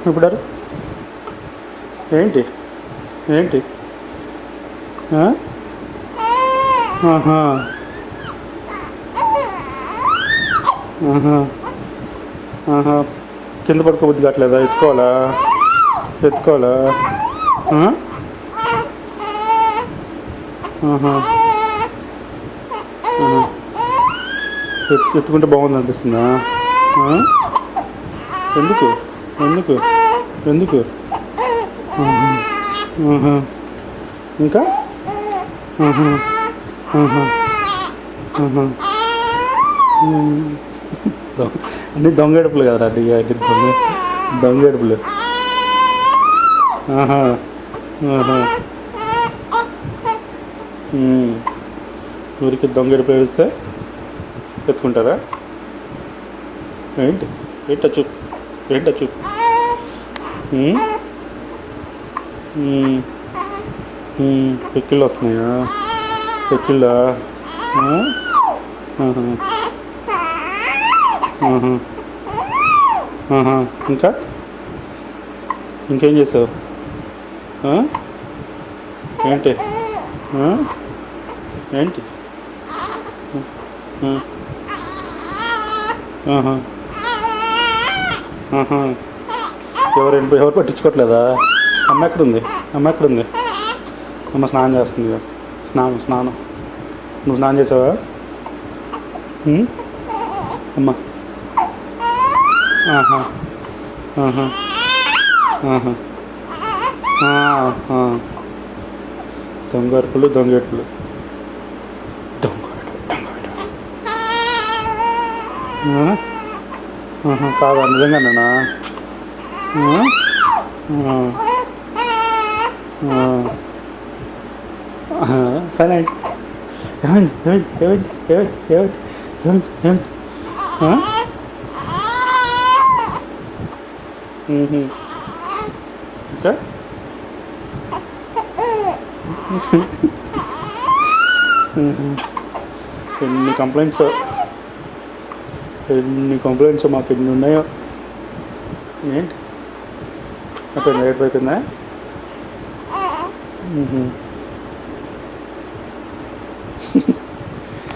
ఇప్పుడు ఏంటి ఏంటి ఆహా ఆహా ఆహా కింద పడుకోబుద్ది కావట్లేదా? ఎత్తుకోవాలా ఎత్తుకోవాలా? ఆహా ఎత్తుకుంటే బాగుంది అనిపిస్తుందా? ఎందుకు ఎందుకు ఎందుకు? ఇంకా అన్ని దొంగడుపులు కదరా అన్ని దొంగడుపులు. ఊరికి దొంగడుపులు వేస్తే ఎత్తుకుంటారా? ఏంటి ఏంటచ్చు ఏంటచ్చు? పెక్కిళ్ళు వస్తున్నాయా? పెక్కిళ్ళా? ఇంకా ఇంకేం చేసావు? ఏంటి ఏంటి? ఎవరు పట్టించుకోవట్లేదా? అమ్మ ఎక్కడుంది? అమ్మ ఎక్కడుంది? అమ్మ స్నానం చేస్తుంది. స్నానం నువ్వు స్నానం చేసావా? అమ్మ దొంగర్పులు దొంగెట్లు కాదా? నిజంగానేనా? సరే ఏమైంది ఏమైంది ఏమైంది ఏమైంది ఏమైంది ఏమైంది ఏమైంది? ఇంకా ఎన్ని కంప్లైంట్స్ మాకు ఎన్ని ఉన్నాయో. ఏంటి అక్కడ ఏడిపోతుందా?